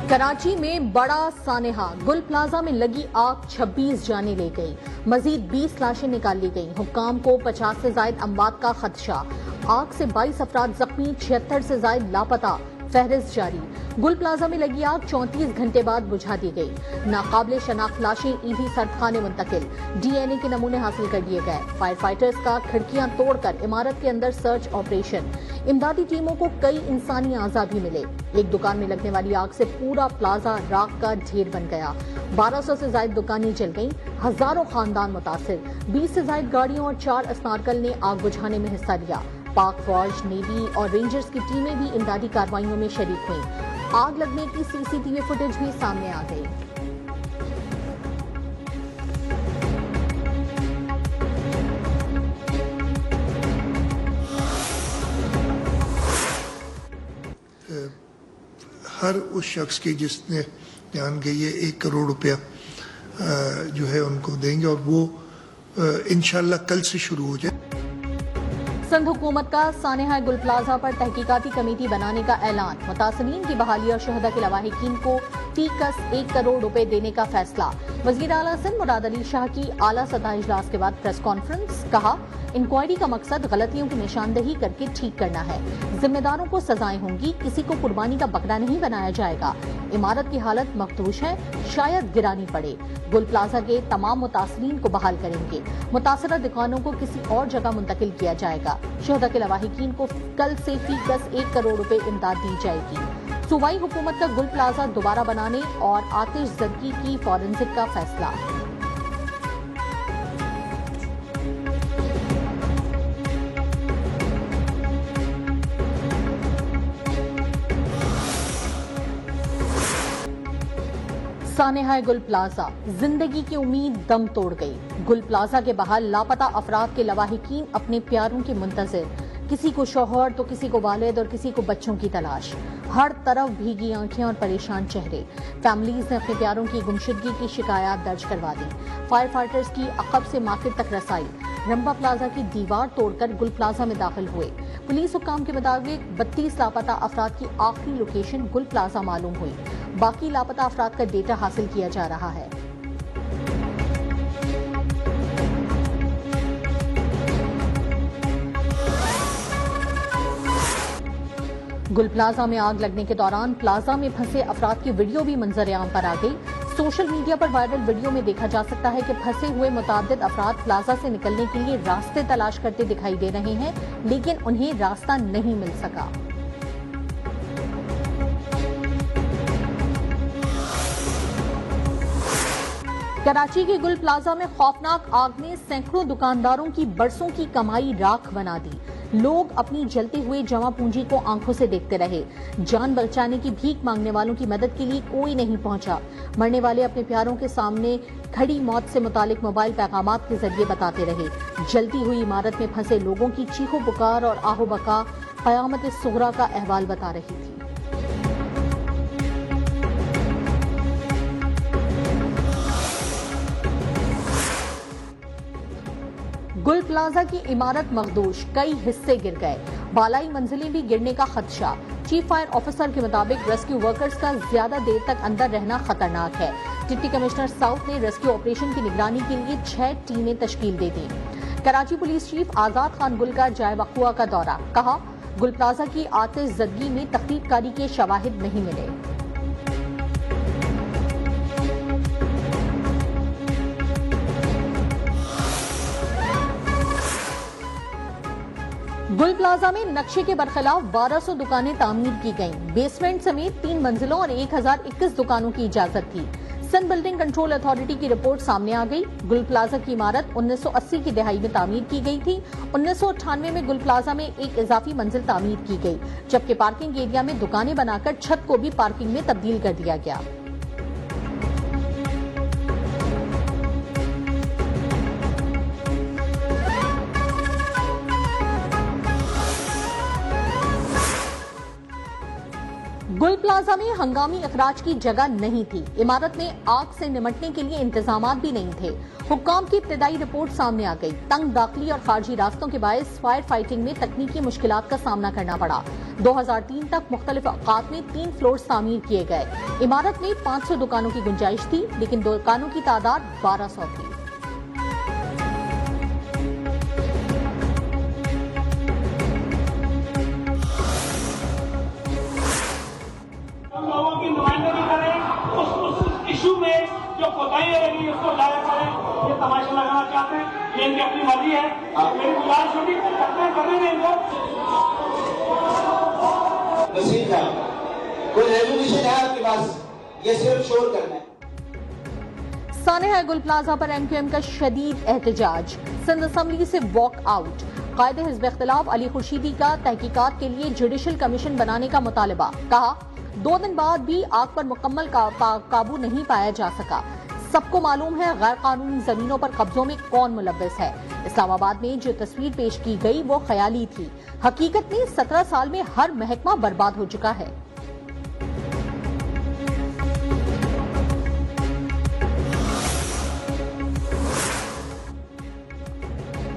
कराची में बड़ा सानेहा, गुल प्लाजा में लगी आग 26 जानें ले गई, मजीद 20 लाशें निकाल ली गई। हुक्काम को 50 से ज्यादा अमवात का खदशा। आग से 22 अफराद जख्मी, 76 से ज्यादा लापता। फहरिस्त जारी। गुल प्लाजा में लगी आग 34 घंटे बाद बुझा दी गई। नाकाबिले शनाख्त लाशें ईदी सर्दखाने मुंतकिल। डीएनए के नमूने हासिल कर लिए गए। फायर फाइटर्स का खिड़कियां तोड़कर इमारत के अंदर सर्च ऑपरेशन। इमदादी टीमों को कई इंसानी आज़ा भी मिले। एक दुकान में लगने वाली आग से पूरा प्लाजा राख का ढेर बन गया। 1200 से ज्यादा दुकानें जल गईं, हजारों खानदान मुतासिर। 20 से ज्यादा गाड़ियों और 4 स्नार्कल ने आग बुझाने में हिस्सा लिया। पाक फौज, नेवी और रेंजर्स की टीमें भी इमदादी कार्रवाइयों में शरीक हुई। आग लगने की सीसीटीवी फुटेज भी सामने आ गई। हर उस शख्स की जिसने जान गई है 1 करोड़ रुपया जो है उनको देंगे और वो इंशाल्लाह कल से शुरू हो जाए। सिंध हुकूमत का सानेहा गुल प्लाजा पर तहकीकाती कमेटी बनाने का ऐलान। मुतासिरीन की बहाली और शहदा के लवाहिकीन को फीकस 1 करोड़ रुपए देने का फैसला। वजीर आला सिंध मुराद अली शाह की आला सतह इजलास के बाद प्रेस कॉन्फ्रेंस। कहा, इंक्वायरी का मकसद गलतियों की निशानदही करके ठीक करना है। जिम्मेदारों को सजाएं होंगी, किसी को कुर्बानी का बकरा नहीं बनाया जाएगा। इमारत की हालत मखदूश है, शायद गिरानी पड़े। गुल प्लाजा के तमाम मुतासिरीन को बहाल करेंगे। मुतासरा दुकानों को किसी और जगह मुंतकिल किया जाएगा। शहदा के लवाहिकीन को कल से फीकस 1 करोड़ रुपए इमदाद दी जाएगी। सूबाई हुकूमत का गुल प्लाजा दोबारा बनाने और आतिशज़दगी की फॉरेंसिक का फैसला। सानेहा गुल प्लाजा, जिंदगी की उम्मीद दम तोड़ गई। गुल प्लाजा के बाहर लापता अफराद के लवाहिकीन अपने प्यारों के मुंतजिर। किसी को शौहर तो किसी को वालिद और किसी को बच्चों की तलाश। हर तरफ भीगी आंखें और परेशान चेहरे। फैमिलीज ने अपने प्यारों की गुमशुदगी की शिकायत दर्ज करवा दी। फायर फाइटर्स की अकब से मार्केट तक रसाई। रंबा प्लाजा की दीवार तोड़कर गुल प्लाजा में दाखिल हुए। पुलिस हुक्काम के मुताबिक 32 लापता अफराद की आखिरी लोकेशन गुल प्लाजा मालूम हुई। बाकी लापता अफराद का डेटा हासिल किया जा रहा है। गुल प्लाजा में आग लगने के दौरान प्लाजा में फंसे अफराद की वीडियो भी मंजर-ए-आम पर आ गई। सोशल मीडिया पर वायरल वीडियो में देखा जा सकता है कि फंसे हुए मुताद्दिद अफराद प्लाजा से निकलने के लिए रास्ते तलाश करते दिखाई दे रहे हैं, लेकिन उन्हें रास्ता नहीं मिल सका। कराची के गुल प्लाजा में खौफनाक आग ने सैकड़ों दुकानदारों की बरसों की कमाई राख बना दी। लोग अपनी जलते हुए जमा पूंजी को आंखों से देखते रहे। जान बचाने की भीख मांगने वालों की मदद के लिए कोई नहीं पहुंचा। मरने वाले अपने प्यारों के सामने खड़ी मौत से मुतालिक मोबाइल पैगामात के जरिए बताते रहे। जलती हुई इमारत में फंसे लोगों की चीखो पुकार और आहो बका कयामत सुगरा का अहवाल बता रही थी। गुल प्लाजा की इमारत मखदूश, कई हिस्से गिर गए। बालाई मंजिलें भी गिरने का खदशा। चीफ फायर ऑफिसर के मुताबिक रेस्क्यू वर्कर्स का ज्यादा देर तक अंदर रहना खतरनाक है। डिप्टी कमिश्नर साउथ ने रेस्क्यू ऑपरेशन की निगरानी के लिए 6 टीमें तश्कील दे दी। कराची पुलिस चीफ आजाद खान गुल का जाए वक़ुआ का दौरा। कहा, गुल प्लाजा की आतिशज़दगी में तख्रीबकारी के शवाहिद नहीं मिले। गुल प्लाजा में नक्शे के बरखिलाफ 1200 दुकानें तामीर की गईं। बेसमेंट समेत 3 मंजिलों और 1021 दुकानों की इजाजत थी। सिंध बिल्डिंग कंट्रोल अथॉरिटी की रिपोर्ट सामने आ गई। गुल प्लाजा की इमारत 1980 की दहाई में तामीर की गई थी। 1998 में गुल प्लाजा में एक इजाफी मंजिल तामीर की गई, जबकि पार्किंग एरिया में दुकानें बनाकर छत को भी पार्किंग में तब्दील कर दिया गया। गुल प्लाजा में हंगामी अखराज की जगह नहीं थी। इमारत में आग से निपटने के लिए इंतजामात भी नहीं थे। हुक्काम की इब्तिदाई रिपोर्ट सामने आ गई। तंग दाखिली और खारजी रास्तों के बायस फायर फाइटिंग में तकनीकी मुश्किलात का सामना करना पड़ा। 2003 तक मुख्तलिफ औकात में 3 फ्लोर तामीर किए गए। इमारत में 500 दुकानों की गुंजाइश थी, लेकिन दुकानों की तादाद 1200 थी। लोगों की नुमाइंदगी करें, उस इशू में जो कोताही लगी उसको जाहिर करें। ये तमाशा लगाना चाहते हैं, ये इनकी अपनी मर्जी है। मेरी गुजारिश होगी करने नहीं इनको। वसीम साहब, कोई रेजोल्यूशन है आपके पास? ये सिर्फ शोर करना है। सानेहा गुल प्लाजा पर MQM का शदीद एहतजाज। सिंध असम्बली से वॉक आउट। कायदे हिज़्ब इख्तिलाफ अली खुर्शीदी का तहकीकात के लिए जुडिशल कमीशन बनाने का मुतालबा। कहा 2 दिन बाद भी आग पर मुकम्मल काबू नहीं पाया जा सका। सबको मालूम है गैर कानूनी जमीनों पर कब्जों में कौन मुलव्वस है। इस्लामाबाद में जो तस्वीर पेश की गई वो ख्याली थी। हकीकत में 17 साल में हर महकमा बर्बाद हो चुका है।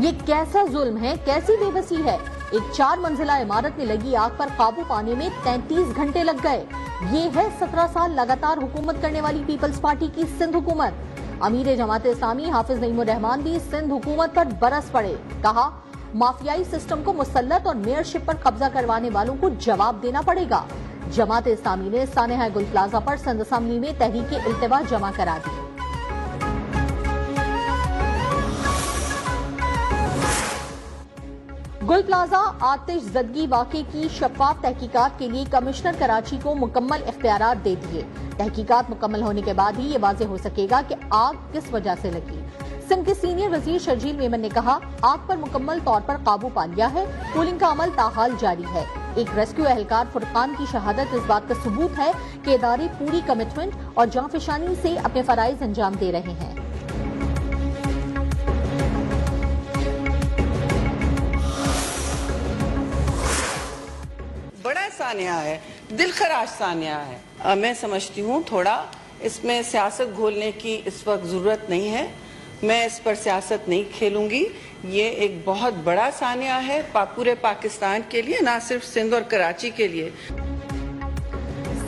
ये कैसा जुल्म है, कैसी बेबसी है। एक 4 मंजिला इमारत में लगी आग पर काबू पाने में 33 घंटे लग गए। ये है 17 साल लगातार हुकूमत करने वाली पीपल्स पार्टी की सिंध हुकूमत। अमीर जमात इस्लामी हाफिज नईमुर रहमान भी सिंध हुकूमत पर बरस पड़े। कहा माफियाई सिस्टम को मुसल्लत और मेयरशिप पर कब्जा करवाने वालों को जवाब देना पड़ेगा। जमात इस्लामी ने सानेहा गुल प्लाजा पर सिंध असम्बली में तहरीक इल्तिवा जमा करा दी। गुल प्लाजा आतिश ज़दगी वाक़े की शफाफ तहकीकात के लिए कमिश्नर कराची को मुकम्मल इख्तियारात दे दिए। तहकीकात मुकम्मल होने के बाद ही ये वाज़ेह हो सकेगा कि आग किस वजह से लगी। सिंध के सीनियर वजीर शर्जील मेमन ने कहा आग पर मुकम्मल तौर पर काबू पा लिया है। कूलिंग का अमल ताहाल जारी है। एक रेस्क्यू एहलकार फुरकान की शहादत इस बात का सबूत है कि इदारे पूरी कमिटमेंट और जांफशानी से अपने फराइज अंजाम दे रहे हैं। बड़ा सानिया है, दिलखराश सानिया है। मैं समझती हूँ थोड़ा इसमें सियासत घोलने की इस वक्त ज़रूरत नहीं है। मैं इस पर सियासत नहीं खेलूंगी। ये एक बहुत बड़ा सानिया है पूरे पाकिस्तान के लिए, ना सिर्फ सिंध और कराची के लिए।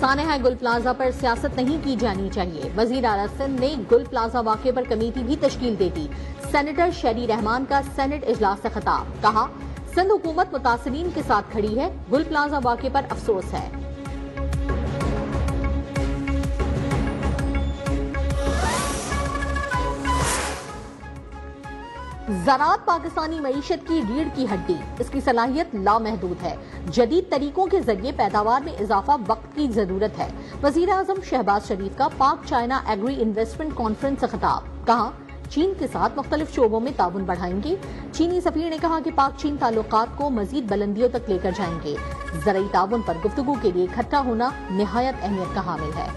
सानेहा गुल प्लाजा पर सियासत नहीं की जानी चाहिए। वजीर आला सिंध ने गुल प्लाजा वाक़े पर कमेटी भी तश्कील दे दी। सेनेटर शरी रहमान का सेनेट इजलास से खिताब। कहा सिंध हुकूमत मुतासिरीन के साथ खड़ी है। गुल प्लाजा वाक़े पर अफसोस है। ज़राअत पाकिस्तानी मईशत की रीढ़ की हड्डी। इसकी सलाहियत लामहदूद है। जदीद तरीकों के जरिए पैदावार में इजाफा वक्त की जरूरत है। वजीर आजम शहबाज शरीफ का पाक चाइना एग्री इन्वेस्टमेंट कॉन्फ्रेंस से खिताब। कहा चीन के साथ मुख्तलिफ शोबों में ताउन बढ़ाएंगे। चीनी सफीर ने कहा कि पाक चीन ताल्लुकात को मजीद बुलंदियों तक लेकर जाएंगे। ज़रई ताउन पर गुफ्तगू के लिए इकट्ठा होना निहायत अहमियत का हामिल है।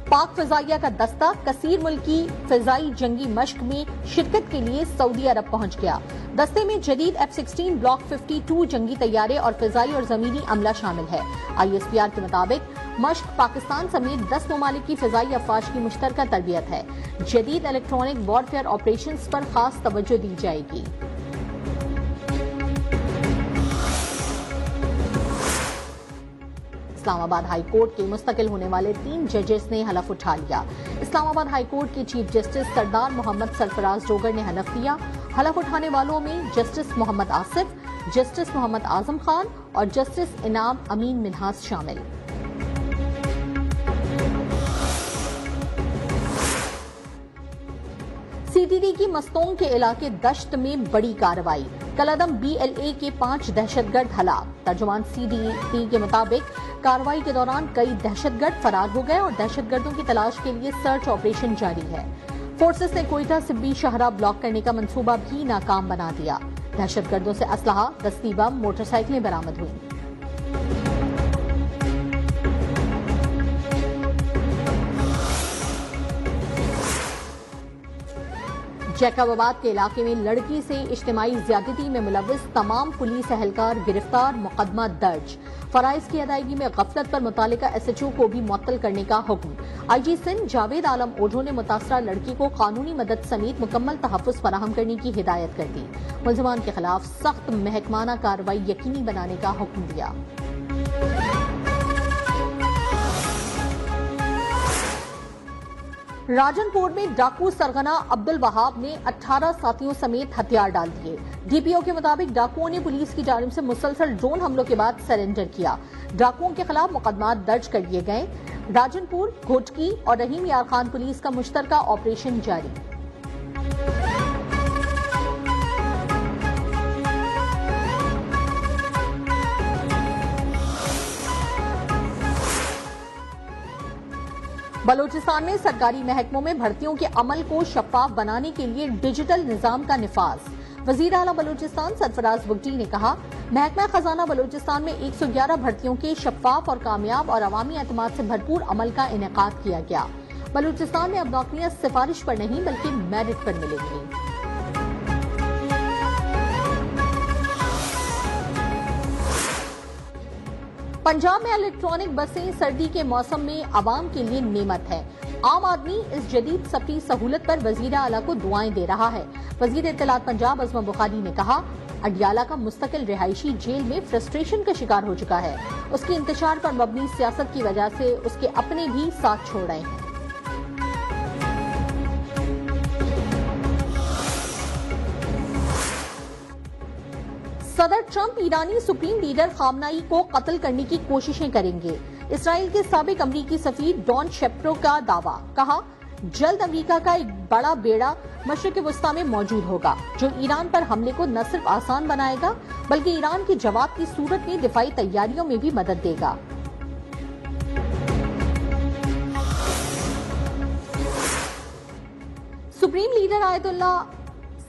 पाक फिजाइया का दस्ता कसीर मुल्की फिजाई जंगी मश्क में शिरकत के लिए सऊदी अरब पहुंच गया। दस्ते में जदीद F-16 ब्लॉक 52 जंगी तैयारे और फिजाई और जमीनी अमला शामिल है। ISPR के मुताबिक मश्क पाकिस्तान समेत 10 ममालिक की फिजाई अफवाज की मुश्तरका तरबियत है। जदीद इलेक्ट्रॉनिक वॉरफेयर ऑपरेशंस पर खास तवज्जो दी जाएगी। इस्लामाबाद हाई कोर्ट के मुस्तकिल होने वाले 3 जजेस ने हलफ उठा लिया। इस्लामाबाद हाई कोर्ट के चीफ जस्टिस सरदार मोहम्मद सरफराज डोगर ने हलफ दिया। हलफ उठाने वालों में जस्टिस मोहम्मद आसिफ, जस्टिस मोहम्मद आजम खान और जस्टिस इनाम अमीन मिन्हास शामिल। CTD की मस्तोंग के इलाके दश्त में बड़ी कार्रवाई। कलअदम BLA के 5 दहशतगर्द हलाक। तर्जुमान CDT के मुताबिक कार्रवाई के दौरान कई दहशतगर्द फरार हो गए और दहशतगर्दों की तलाश के लिए सर्च ऑपरेशन जारी है। फोर्सेस ने कोयटा सिब्बी शहरा ब्लॉक करने का मंसूबा भी नाकाम बना दिया। दहशतगर्दों से असलहा, दस्ती बम, मोटरसाइकिलें बरामद हुई। जैकबाबाद के इलाके में लड़की से इज्तिमाई ज्यादती में मुलव्विस तमाम पुलिस एहलकार गिरफ्तार, मुकदमा दर्ज। फराइज की अदायगी में गफलत पर मुतालिका SHO को भी मुअत्तल करने का हुक्म। IG सिंध जावेद आलम ओझो ने मुतासरा लड़की को कानूनी मदद समेत मुकम्मल तहफ़्फ़ुज़ फराहम करने की हिदायत कर दी। मुल्ज़िमान के खिलाफ सख्त महकमाना कार्रवाई यकीनी बनाने का हुक्म दिया। राजनपुर में डाकू सरगना अब्दुल वहाब ने 18 साथियों समेत हथियार डाल दिए। DPO के मुताबिक डाकुओं ने पुलिस की जानिब से मुसलसल ड्रोन हमलों के बाद सरेंडर किया। डाकुओं के खिलाफ मुकदमा दर्ज कर लिए गए। राजनपुर, घोटकी और रहीम यार खान पुलिस का मुश्तरका ऑपरेशन जारी। बलूचिस्तान में सरकारी महकमों में भर्तियों के अमल को शफाफ बनाने के लिए डिजिटल निजाम का निफाज। वजीर आला बलूचिस्तान सरफराज बुगटी ने कहा, महकमा खजाना बलूचिस्तान में 111 भर्तियों के शफाफ और कामयाब और अवामी एतमाद से भरपूर अमल का इनेकाद किया गया। बलूचिस्तान में अब नौकरियां सिफारिश पर नहीं बल्कि मेरिट पर मिलेंगी। पंजाब में इलेक्ट्रॉनिक बसें सर्दी के मौसम में आवाम के लिए नेमत है। आम आदमी इस जदीद सफरी सहूलत पर वजीर आला को दुआएं दे रहा है। वजीर इत्तलात पंजाब अज़मा बुखारी ने कहा, अडियाला का मुस्तकिल रिहायशी जेल में फ्रस्ट्रेशन का शिकार हो चुका है। उसकी इंतशार पर मबनी सियासत की वजह से उसके अपने भी साथ छोड़ रहे हैं। सदर ट्रंप ईरानी सुप्रीम लीडर खामनाई को कत्ल करने की कोशिशें करेंगे। इसराइल के साबिक अमरीकी सफीर डॉन शेप्रो का दावा। कहा, जल्द अमरीका का एक बड़ा बेड़ा मशरिक वस्ता में मौजूद होगा जो ईरान पर हमले को न सिर्फ आसान बनाएगा बल्कि ईरान के जवाब की सूरत में दिफाई तैयारियों में भी मदद देगा। Supreme leader Ayatollah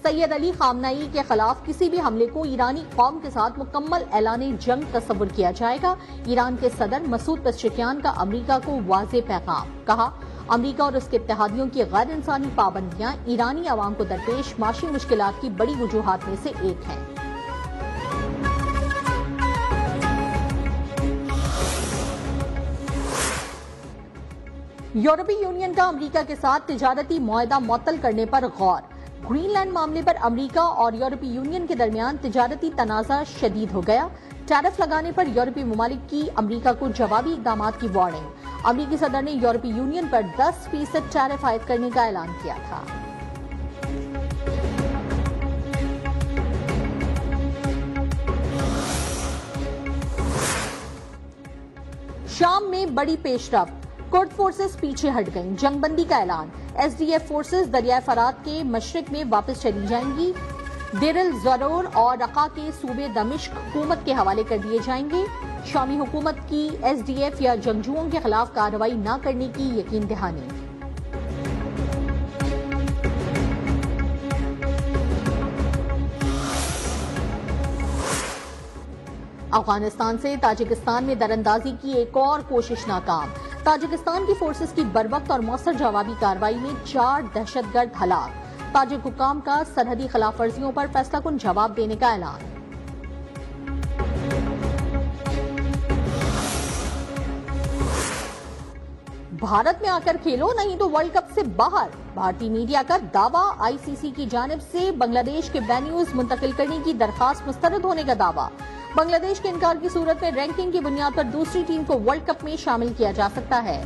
Syed Ali खामनाई के खिलाफ किसी भी हमले को ईरानी कौम के साथ मुकम्मल ऐलान जंग तस्वुर किया जाएगा। ईरान के सदर मसूद पेज़ेश्कियान का अमरीका को वाज़ेह पैगाम। कहा, अमरीका और उसके इत्तेहादियों की गैर इंसानी पाबंदियां ईरानी अवाम को दरपेश माशी मुश्किलात की बड़ी वजूहात में से एक हैं। यूरोपीय यूनियन का अमरीका के साथ तिजारती मुआहदा मुअत्तल करने पर गौर। ग्रीनलैंड मामले पर अमरीका और यूरोपीय यूनियन के दरमियान तिजारती तनाज़ा शदीद हो गया। टैरिफ लगाने पर यूरोपीय ममालिक की अमरीका को जवाबी इक़दामात की वार्निंग। अमरीकी सदर ने यूरोपीय यूनियन पर 10% टैरिफ आयद करने का ऐलान किया था। शाम में बड़ी पेशरफ्त, कुर्द फोर्सेस पीछे हट गईं। जंगबंदी का ऐलान। SDF फोर्सेस दरियाए फरात के मशरिक में वापस चली जाएंगी। देर अल ज़रोर और रक़ा के सूबे दमिश्क हुकूमत के हवाले कर दिए जाएंगे। शामी हुकूमत की SDF या जंगजुओं के खिलाफ कार्रवाई न करने की यकीन दहानी। अफगानिस्तान से ताजिकिस्तान में दरअंदाजी की एक और कोशिश नाकाम। ताजिकिस्तान की फोर्सेस की बरवक्त और मौसर जवाबी कार्रवाई में 4 दहशतगर्द हलाक। ताजिक हुकाम का सरहदी खिलाफ वर्जियों पर फैसलाकुन जवाब देने का ऐलान। भारत में आकर खेलो नहीं तो वर्ल्ड कप से बाहर। भारतीय मीडिया का दावा। ICC की जानिब से बांग्लादेश के वेन्यूज मुंतकिल करने की दरखास्त मुस्तरद होने का दावा। बांग्लादेश के इनकार की सूरत में रैंकिंग की बुनियाद पर दूसरी टीम को वर्ल्ड कप में शामिल किया जा सकता है।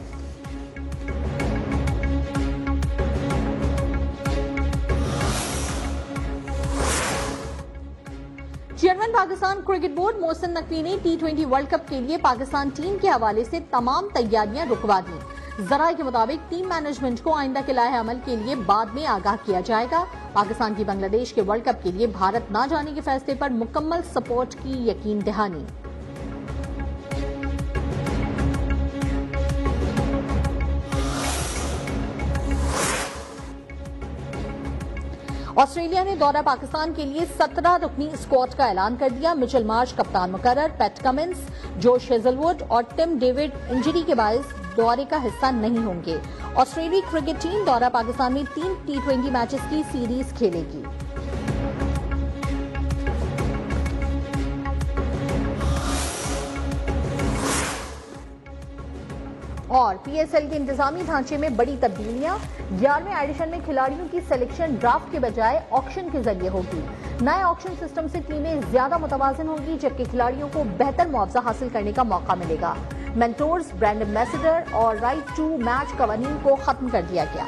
Chairman Pakistan cricket board Mohsin Naqvi ने T20 वर्ल्ड कप के लिए पाकिस्तान टीम के हवाले से तमाम तैयारियां रुकवा दी। जराये के मुताबिक टीम मैनेजमेंट को आइंदा के लाहे अमल के लिए बाद में आगाह किया जाएगा। पाकिस्तान की बांग्लादेश के वर्ल्ड कप के लिए भारत न जाने के फैसले पर मुकम्मल सपोर्ट की यकीन दहानी। ऑस्ट्रेलिया ने दौरा पाकिस्तान के लिए 17 रुकनी स्क्वाड का ऐलान कर दिया। मिचेल मार्श कप्तान मुकर्रर, पैट कमिंस, जोश हेजलवुड और टिम डेविड इंजरी के बायस दौरे का हिस्सा नहीं होंगे। ऑस्ट्रेलियाई क्रिकेट टीम दौरा पाकिस्तान में 3 T20 मैचेस की सीरीज खेलेगी। और PSL के इंतजामी ढांचे में बड़ी तब्दीलियां। 11वें एडिशन में खिलाड़ियों की सिलेक्शन ड्राफ्ट के बजाय ऑक्शन के जरिए होगी। नए ऑक्शन सिस्टम से टीमें ज्यादा मुतवाज़िन होंगी, जबकि खिलाड़ियों को बेहतर मुआवजा हासिल करने का मौका मिलेगा। मेंटोर्स, ब्रांड एम्बेसडर और राइट टू मैच कवानीन को खत्म कर दिया गया।